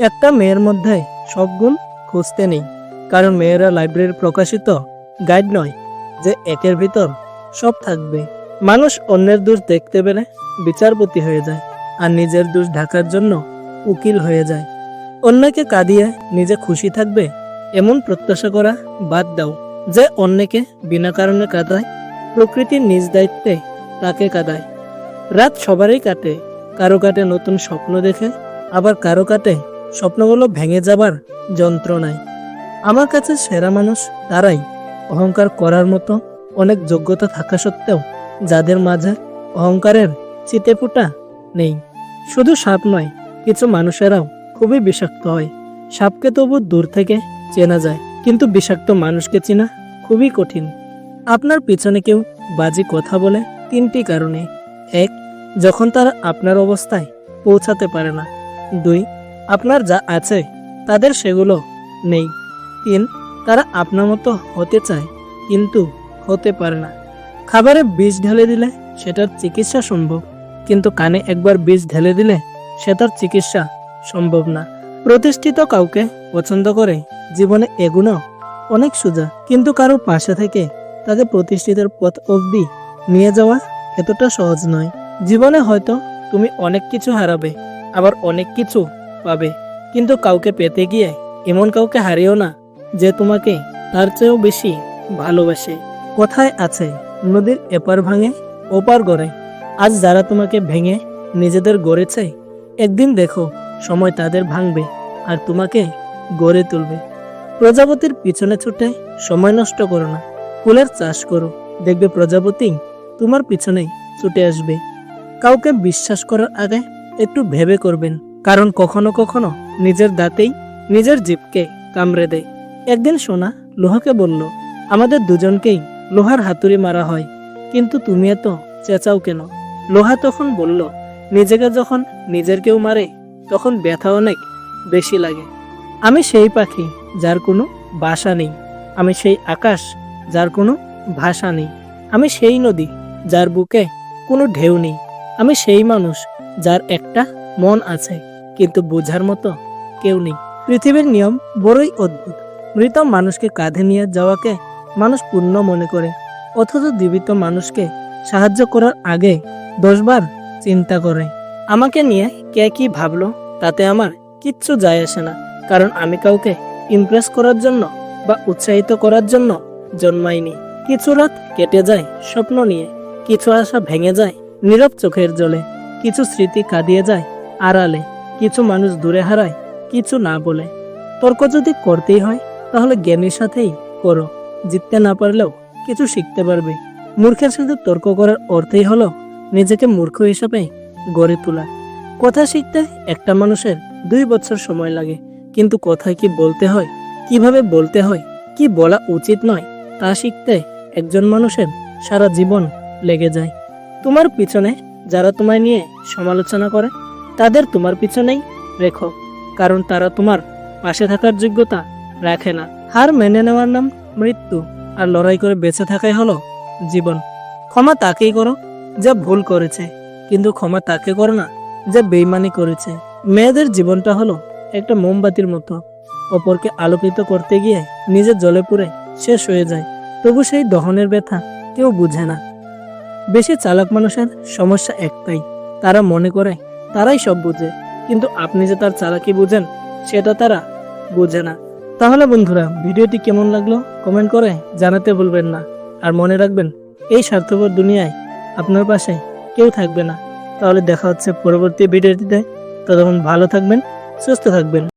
একটা মেয়ের মধ্যে সব গুণ খুঁজতে নেই, কারণ মেয়েরা লাইব্রেরির প্রকাশিত গাইড নয় যে একের ভিতর সব থাকবে। মানুষ অন্যের দোষ দেখতে পেলে বিচারপতি হয়ে যায়, আর নিজের দোষ ঢাকার জন্য উকিল হয়ে যায়। অন্যকে কাঁদিয়ে নিজে খুশি থাকবে এমন প্রত্যাশা করা বাদ দাও। যে অন্যকে বিনা কারণে কাঁদায়, প্রকৃতির নিজ দায়িত্বে তাকে কাঁদায়। রাত সবারই কাটে, কারো কাটে নতুন স্বপ্ন দেখে, আবার কারো কাটে স্বপ্নগুলো ভেঙে যাবার যন্ত্রণায়। আমার কাছে সেরা মানুষ তারাই, অহংকার করার মতো অনেক যোগ্যতা থাকা সত্ত্বেও যাদের মাঝে অহংকারের চিতেফোঁটা নেই। শুধু সাপ নয়, কিছু মানুষেরাও খুবই বিষাক্ত হয়। সাপকে তবু দূর থেকে চেনা যায়, কিন্তু বিষাক্ত মানুষকে চেনা খুবই কঠিন। আপনার পিছনে কেউ বাজে কথা বলে তিনটি কারণে: এক, যখন তারা আপনার অবস্থায় পৌঁছাতে পারে না। দুই, আপনার যা আছে তাদের সেগুলো নেই। তিন, তারা আপনার মতো হতে চায় কিন্তু হতে পারে না। খাবারে বিষ ঢেলে দিলে সেটার চিকিৎসা সম্ভব, কিন্তু কানে একবার বিষ ঢেলে দিলে সেটার চিকিৎসা সম্ভব না। প্রতিষ্ঠিত কাউকে পছন্দ করে জীবনে এগুনো অনেক সোজা, কিন্তু কারো পাশে থেকে তাকে প্রতিষ্ঠিতের পথ অবধি নিয়ে যাওয়া এতটা সহজ নয়। জীবনে হয়তো তুমি অনেক কিছু হারাবে, আবার অনেক কিছু পাবে, কিন্তু কাউকে পেতে গিয়ে এমন কাউকে হারিও না যে তোমাকে তার চেয়েও বেশি ভালোবাসে। কথায় আছে, নদীর এপার ভাঙে ওপার গড়ে। আজ যারা তোমাকে ভেঙে নিজেদের গড়েছে, একদিন দেখো সময় তাদের ভাঙবে আর তোমাকে গড়ে তুলবে। প্রজাপতির পিছনে ছুটে সময় নষ্ট করো না, ফুলের চাষ করো, দেখবে প্রজাপতি তোমার পিছনেই ছুটে আসবে। কাউকে বিশ্বাস করার আগে একটু ভেবে করবেন, কারণ কখনো কখনো নিজের দাঁতেই নিজের জিভকে কামড়ে দেয়। একদিন সোনা লোহাকে বলল, আমাদের দুজনকেই লোহার হাতুড়ি মারা হয়, কিন্তু তুমি এত চেঁচাও কেন? লোহা তখন বলল, নিজেকে যখন নিজের কেউ মারে তখন ব্যথা অনেক বেশি লাগে। আমি সেই পাখি যার কোনো বাসা নেই, আমি সেই আকাশ যার কোনো ভাষা নেই, আমি সেই নদী যার বুকে কোনো ঢেউ নেই, আমি সেই মানুষ যার একটা মন আছে কিন্তু বোঝার মতো কেউ নেই। পৃথিবীর নিয়ম বড়ই অদ্ভুত। মৃত মানুষকে কাঁধে নিয়ে যাওয়াকে মানুষ পুণ্য মনে করে, অথচ জীবিত মানুষকে সাহায্য করার আগে 10 বার চিন্তা করে। আমাকে নিয়ে কে কি ভাবলো তাতে আমার কিচ্ছু যায় আসে না, কারণ আমি কাউকে ইমপ্রেস করার জন্য বা উৎসাহিত করার জন্য জন্মাইনি। কিছু রাত কেটে যায় স্বপ্ন নিয়ে, কিছু আশা ভেঙে যায় নীরব চোখের জলে, কিছু স্মৃতি কাঁদিয়ে যায় আড়ালে, কিছু মানুষ দূরে হারায় কিছু না বলে। তর্ক যদি করতেই হয় তাহলে জ্ঞানীর সাথেই করো, জিততে না পারলেও কিছু শিখতে পারবে। মূর্খের সাথে তর্ক করার অর্থই হলো নিজেকে মূর্খ হিসাবে গড়ে তোলা। কথা শিখতে একটা মানুষের 2 বছর সময় লাগে, কিন্তু কথায় কি বলতে হয়, কিভাবে বলতে হয়, কি বলা উচিত নয় তা শিখতে একজন মানুষের সারা জীবন লেগে যায়। তোমার পিছনে যারা তোমায় নিয়ে সমালোচনা করে তাদের তোমার পিছনেই রেখো, কারণ তারা তোমার পাশে থাকার যোগ্যতা রাখে না। হার মেনে নেওয়ার নাম মৃত্যু, আর লড়াই করে বেঁচে থাকাই হলো জীবন। ক্ষমা তাকেই করো যে ভুল করেছে, কিন্তু ক্ষমা তাকে করো না যে বেইমানি করেছে। মেয়েদের জীবনটা হলো একটা মোমবাতির মতো, অপরকে আলোকিত করতে গিয়ে নিজে জ্বলে পুড়ে শেষ হয়ে যায়, তবু সেই দহনের ব্যথা কেউ বুঝে না। বেশি চালাক মানুষের সমস্যা একটাই, তারা মনে করে তারাই সব বুঝে, কিন্তু আপনি যে তার চালাকি বুঝেন সেটা তারা বুঝে না। তাহলে বন্ধুরা, ভিডিওটি কেমন লাগলো কমেন্ট করে জানাতে ভুলবেন না। আর মনে রাখবেন, এই স্বার্থপর দুনিয়ায় আপনার পাশে কেউ থাকবে না। তাহলে দেখা হচ্ছে পরবর্তী ভিডিওটিতে। ততক্ষণ ভালো থাকবেন, সুস্থ থাকবেন।